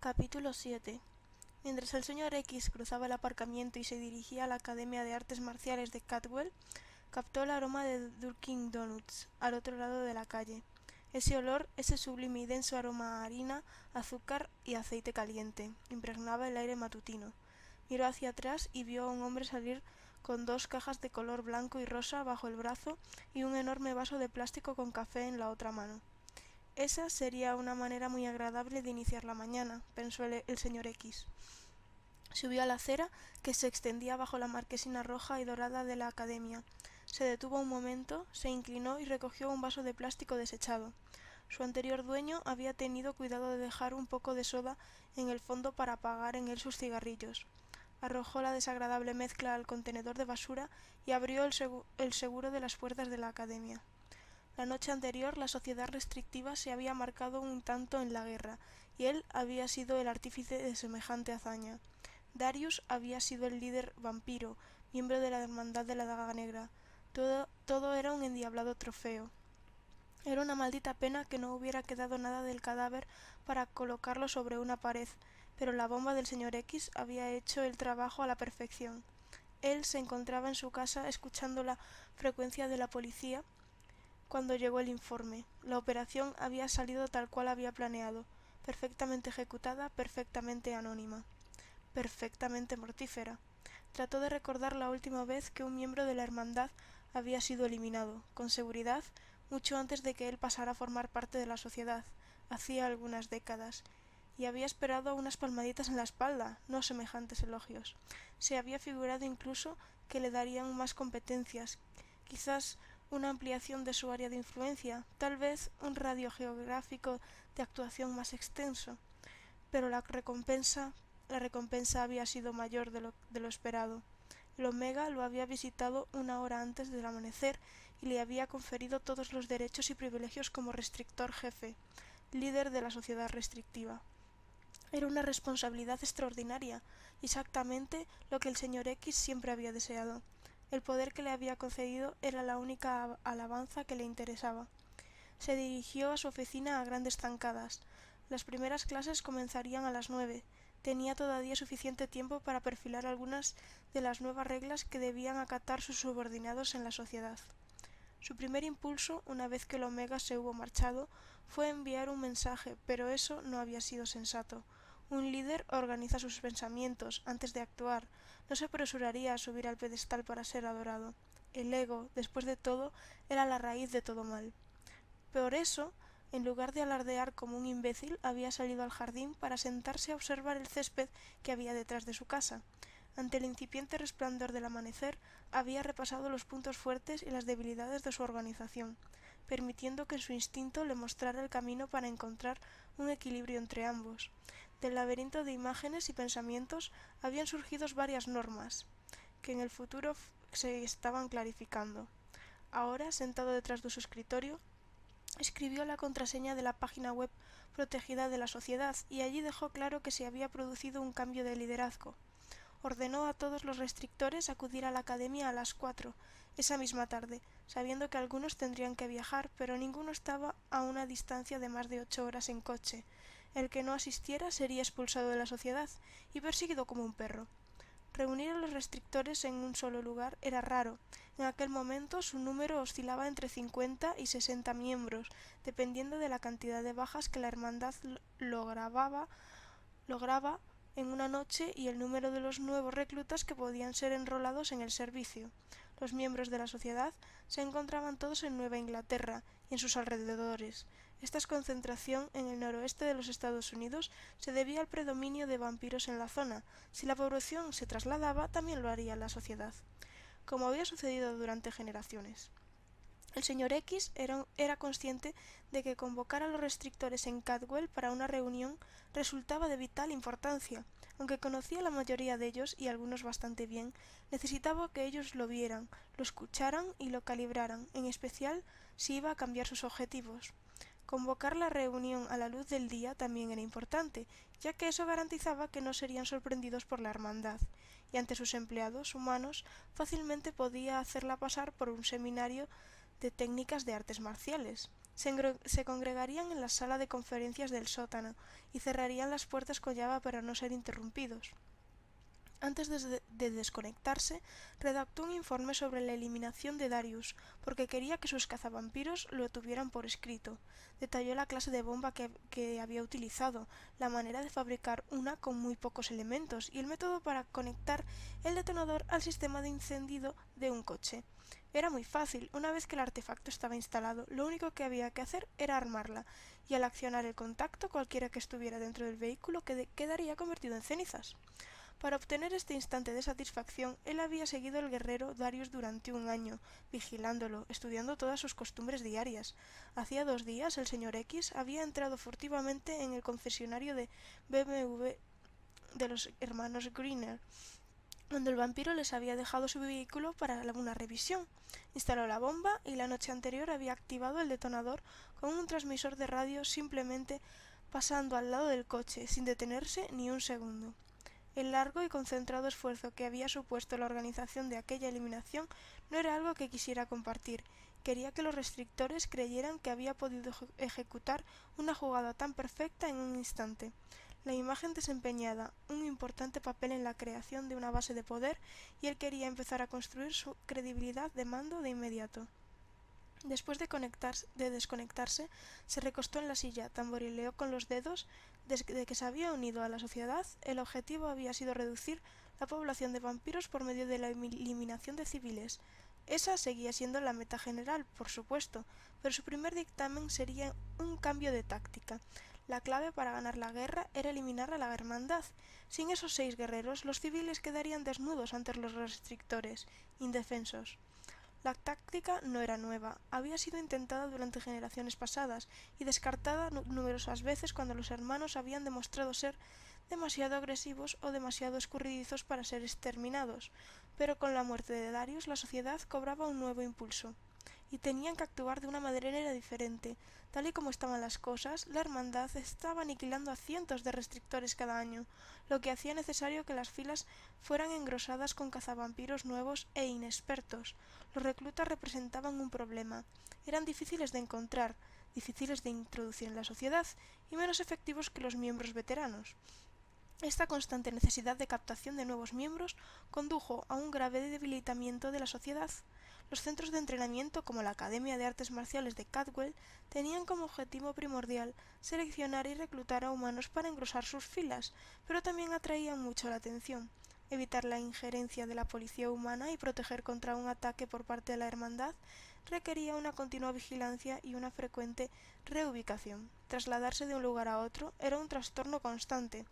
Capítulo 7. Mientras el señor X cruzaba el aparcamiento y se dirigía a la Academia de Artes Marciales de Caldwell, captó el aroma de Dunkin' Donuts al otro lado de la calle. Ese olor, ese sublime y denso aroma a harina, azúcar y aceite caliente, impregnaba el aire matutino. Miró hacia atrás y vio a un hombre salir con dos cajas de color blanco y rosa bajo el brazo y un enorme vaso de plástico con café en la otra mano. Esa sería una manera muy agradable de iniciar la mañana, pensó el señor X. Subió a la acera que se extendía bajo la marquesina roja y dorada de la academia. Se detuvo un momento, se inclinó y recogió un vaso de plástico desechado. Su anterior dueño había tenido cuidado de dejar un poco de soda en el fondo para apagar en él sus cigarrillos. Arrojó la desagradable mezcla al contenedor de basura y abrió el seguro de las puertas de la academia. La noche anterior la sociedad restrictiva se había marcado un tanto en la guerra, y él había sido el artífice de semejante hazaña. Darius había sido el líder vampiro, miembro de la Hermandad de la Daga Negra. Todo era un endiablado trofeo. Era una maldita pena que no hubiera quedado nada del cadáver para colocarlo sobre una pared, pero la bomba del señor X había hecho el trabajo a la perfección. Él se encontraba en su casa escuchando la frecuencia de la policía cuando llegó el informe. La operación había salido tal cual había planeado, perfectamente ejecutada, perfectamente anónima, perfectamente mortífera. Trató de recordar la última vez que un miembro de la hermandad había sido eliminado, con seguridad, mucho antes de que él pasara a formar parte de la sociedad, hacía algunas décadas, y había esperado unas palmaditas en la espalda, no semejantes elogios. Se había figurado incluso que le darían más competencias, quizás una ampliación de su área de influencia, tal vez un radio geográfico de actuación más extenso, pero la recompensa había sido mayor de lo esperado. El Omega lo había visitado una hora antes del amanecer y le había conferido todos los derechos y privilegios como restrictor jefe, líder de la sociedad restrictiva. Era una responsabilidad extraordinaria, exactamente lo que el señor X siempre había deseado. El poder que le había concedido era la única alabanza que le interesaba. Se dirigió a su oficina a grandes zancadas. Las primeras clases comenzarían a las 9. Tenía todavía suficiente tiempo para perfilar algunas de las nuevas reglas que debían acatar sus subordinados en la sociedad. Su primer impulso, una vez que el Omega se hubo marchado, fue enviar un mensaje, pero eso no había sido sensato. Un líder organiza sus pensamientos antes de actuar, no se apresuraría a subir al pedestal para ser adorado. El ego, después de todo, era la raíz de todo mal. Por eso, en lugar de alardear como un imbécil, había salido al jardín para sentarse a observar el césped que había detrás de su casa. Ante el incipiente resplandor del amanecer, había repasado los puntos fuertes y las debilidades de su organización, permitiendo que su instinto le mostrara el camino para encontrar un equilibrio entre ambos. Del laberinto de imágenes y pensamientos habían surgido varias normas, que en el futuro se estaban clarificando. Ahora, sentado detrás de su escritorio, escribió la contraseña de la página web protegida de la sociedad y allí dejó claro que se había producido un cambio de liderazgo. Ordenó a todos los restrictores acudir a la academia a las 4, esa misma tarde, sabiendo que algunos tendrían que viajar, pero ninguno estaba a una distancia de más de 8 horas en coche. El que no asistiera sería expulsado de la sociedad y perseguido como un perro. Reunir a los restrictores en un solo lugar era raro. En aquel momento su número oscilaba entre 50 y 60 miembros, dependiendo de la cantidad de bajas que la hermandad lograba en una noche y el número de los nuevos reclutas que podían ser enrolados en el servicio. Los miembros de la sociedad se encontraban todos en Nueva Inglaterra y en sus alrededores. Esta concentración en el noroeste de los Estados Unidos se debía al predominio de vampiros en la zona. Si la población se trasladaba, también lo haría la sociedad, como había sucedido durante generaciones. El señor X era consciente de que convocar a los restrictores en Caldwell para una reunión resultaba de vital importancia. Aunque conocía a la mayoría de ellos y algunos bastante bien, necesitaba que ellos lo vieran, lo escucharan y lo calibraran, en especial si iba a cambiar sus objetivos. Convocar la reunión a la luz del día también era importante, ya que eso garantizaba que no serían sorprendidos por la hermandad, y ante sus empleados humanos fácilmente podía hacerla pasar por un seminario de técnicas de artes marciales. Se congregarían en la sala de conferencias del sótano y cerrarían las puertas con llave para no ser interrumpidos. Antes de desconectarse, redactó un informe sobre la eliminación de Darius, porque quería que sus cazavampiros lo tuvieran por escrito. Detalló la clase de bomba que había utilizado, la manera de fabricar una con muy pocos elementos y el método para conectar el detonador al sistema de encendido de un coche. Era muy fácil, una vez que el artefacto estaba instalado, lo único que había que hacer era armarla, y al accionar el contacto cualquiera que estuviera dentro del vehículo quedaría convertido en cenizas. Para obtener este instante de satisfacción, él había seguido al guerrero Darius durante un año, vigilándolo, estudiando todas sus costumbres diarias. Hacía 2 días el señor X había entrado furtivamente en el concesionario de BMW de los hermanos Greener, donde el vampiro les había dejado su vehículo para una revisión. Instaló la bomba y la noche anterior había activado el detonador con un transmisor de radio simplemente pasando al lado del coche, sin detenerse ni un segundo. El largo y concentrado esfuerzo que había supuesto la organización de aquella eliminación no era algo que quisiera compartir. Quería que los restrictores creyeran que había podido ejecutar una jugada tan perfecta en un instante. La imagen desempeñaba un importante papel en la creación de una base de poder y él quería empezar a construir su credibilidad de mando de inmediato. Después de desconectarse, se recostó en la silla, tamborileó con los dedos. Desde que se había unido a la sociedad, el objetivo había sido reducir la población de vampiros por medio de la eliminación de civiles. Esa seguía siendo la meta general, por supuesto, pero su primer dictamen sería un cambio de táctica. La clave para ganar la guerra era eliminar a la hermandad. Sin esos 6 guerreros, los civiles quedarían desnudos ante los restrictores, indefensos. La táctica no era nueva, había sido intentada durante generaciones pasadas y descartada numerosas veces cuando los hermanos habían demostrado ser demasiado agresivos o demasiado escurridizos para ser exterminados, pero con la muerte de Darius la sociedad cobraba un nuevo impulso y tenían que actuar de una manera diferente. Tal y como estaban las cosas, la hermandad estaba aniquilando a cientos de restrictores cada año, lo que hacía necesario que las filas fueran engrosadas con cazavampiros nuevos e inexpertos. Los reclutas representaban un problema. Eran difíciles de encontrar, difíciles de introducir en la sociedad y menos efectivos que los miembros veteranos. Esta constante necesidad de captación de nuevos miembros condujo a un grave debilitamiento de la sociedad. Los centros de entrenamiento, como la Academia de Artes Marciales de Cadwell, tenían como objetivo primordial seleccionar y reclutar a humanos para engrosar sus filas, pero también atraían mucho la atención. Evitar la injerencia de la policía humana y proteger contra un ataque por parte de la hermandad requería una continua vigilancia y una frecuente reubicación. Trasladarse de un lugar a otro era un trastorno constante.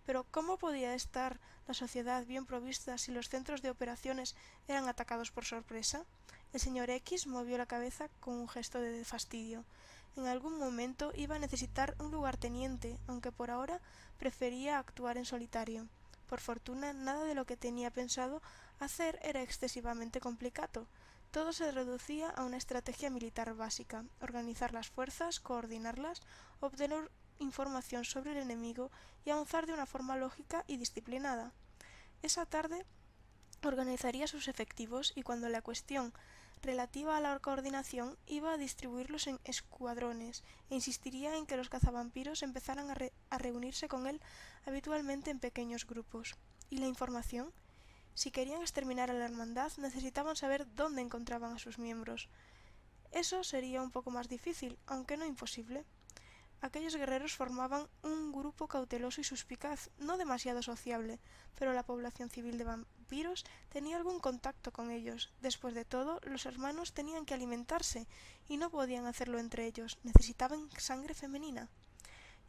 Pero ¿cómo podía estar la sociedad bien provista si los centros de operaciones eran atacados por sorpresa? El señor X movió la cabeza con un gesto de fastidio. En algún momento iba a necesitar un lugarteniente, aunque por ahora prefería actuar en solitario. Por fortuna, nada de lo que tenía pensado hacer era excesivamente complicado. Todo se reducía a una estrategia militar básica: organizar las fuerzas, coordinarlas, obtener información sobre el enemigo y avanzar de una forma lógica y disciplinada. Esa tarde organizaría sus efectivos y cuando la cuestión relativa a la coordinación iba a distribuirlos en escuadrones e insistiría en que los cazavampiros empezaran a reunirse con él habitualmente en pequeños grupos. ¿Y la información? Si querían exterminar a la hermandad, necesitaban saber dónde encontraban a sus miembros. Eso sería un poco más difícil, aunque no imposible. Aquellos guerreros formaban un grupo cauteloso y suspicaz, no demasiado sociable, pero la población civil de vampiros tenía algún contacto con ellos. Después de todo, los hermanos tenían que alimentarse y no podían hacerlo entre ellos, necesitaban sangre femenina.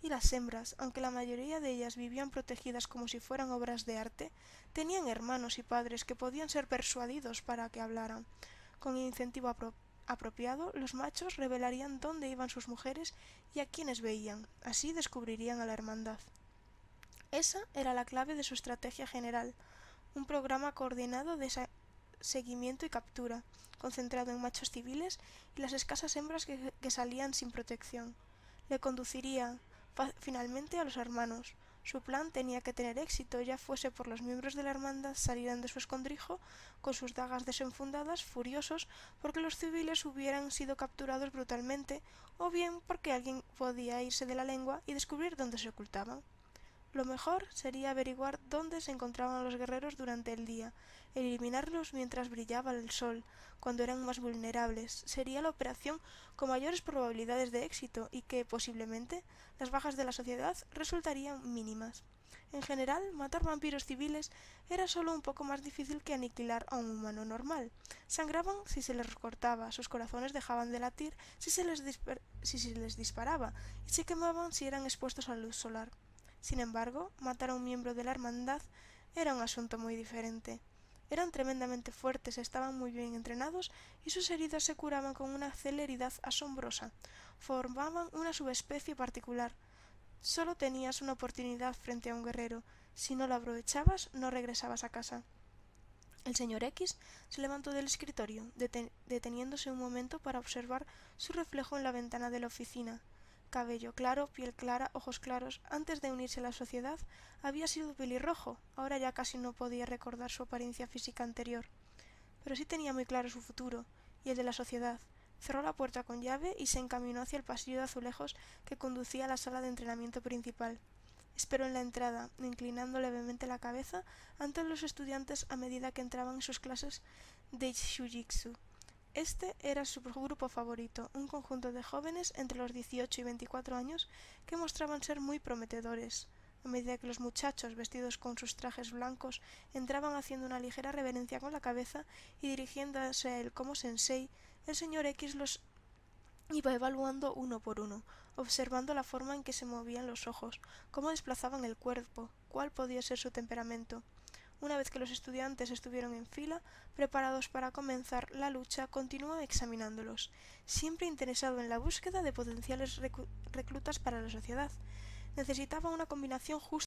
Y las hembras, aunque la mayoría de ellas vivían protegidas como si fueran obras de arte, tenían hermanos y padres que podían ser persuadidos para que hablaran. Con incentivo apropiado, los machos revelarían dónde iban sus mujeres y a quiénes veían. Así descubrirían a la hermandad. Esa era la clave de su estrategia general, un programa coordinado de seguimiento y captura, concentrado en machos civiles y las escasas hembras que salían sin protección. Le conduciría finalmente a los hermanos. Su plan tenía que tener éxito, ya fuese por los miembros de la hermandad salieran de su escondrijo con sus dagas desenfundadas, furiosos porque los civiles hubieran sido capturados brutalmente, o bien porque alguien podía irse de la lengua y descubrir dónde se ocultaban. Lo mejor sería averiguar dónde se encontraban los guerreros durante el día, eliminarlos mientras brillaba el sol, cuando eran más vulnerables. Sería la operación con mayores probabilidades de éxito y que, posiblemente, las bajas de la sociedad resultarían mínimas. En general, matar vampiros civiles era solo un poco más difícil que aniquilar a un humano normal. Sangraban si se les cortaba, sus corazones dejaban de latir si se les disparaba y se quemaban si eran expuestos a la luz solar. Sin embargo, matar a un miembro de la hermandad era un asunto muy diferente. Eran tremendamente fuertes, estaban muy bien entrenados y sus heridas se curaban con una celeridad asombrosa. Formaban una subespecie particular. Solo tenías una oportunidad frente a un guerrero. Si no la aprovechabas, no regresabas a casa. El señor X se levantó del escritorio, deteniéndose un momento para observar su reflejo en la ventana de la oficina. Cabello claro, piel clara, ojos claros. Antes de unirse a la sociedad había sido pelirrojo, ahora ya casi no podía recordar su apariencia física anterior. Pero sí tenía muy claro su futuro, y el de la sociedad. Cerró la puerta con llave y se encaminó hacia el pasillo de azulejos que conducía a la sala de entrenamiento principal. Esperó en la entrada, inclinando levemente la cabeza ante los estudiantes a medida que entraban en sus clases de Shujitsu. Este era su grupo favorito, un conjunto de jóvenes entre los 18 y 24 años que mostraban ser muy prometedores. A medida que los muchachos, vestidos con sus trajes blancos, entraban haciendo una ligera reverencia con la cabeza y dirigiéndose a él como sensei, el señor X los iba evaluando uno por uno, observando la forma en que se movían los ojos, cómo desplazaban el cuerpo, cuál podía ser su temperamento. Una vez que los estudiantes estuvieron en fila, preparados para comenzar la lucha, continuó examinándolos, siempre interesado en la búsqueda de potenciales reclutas para la sociedad. Necesitaba una combinación justa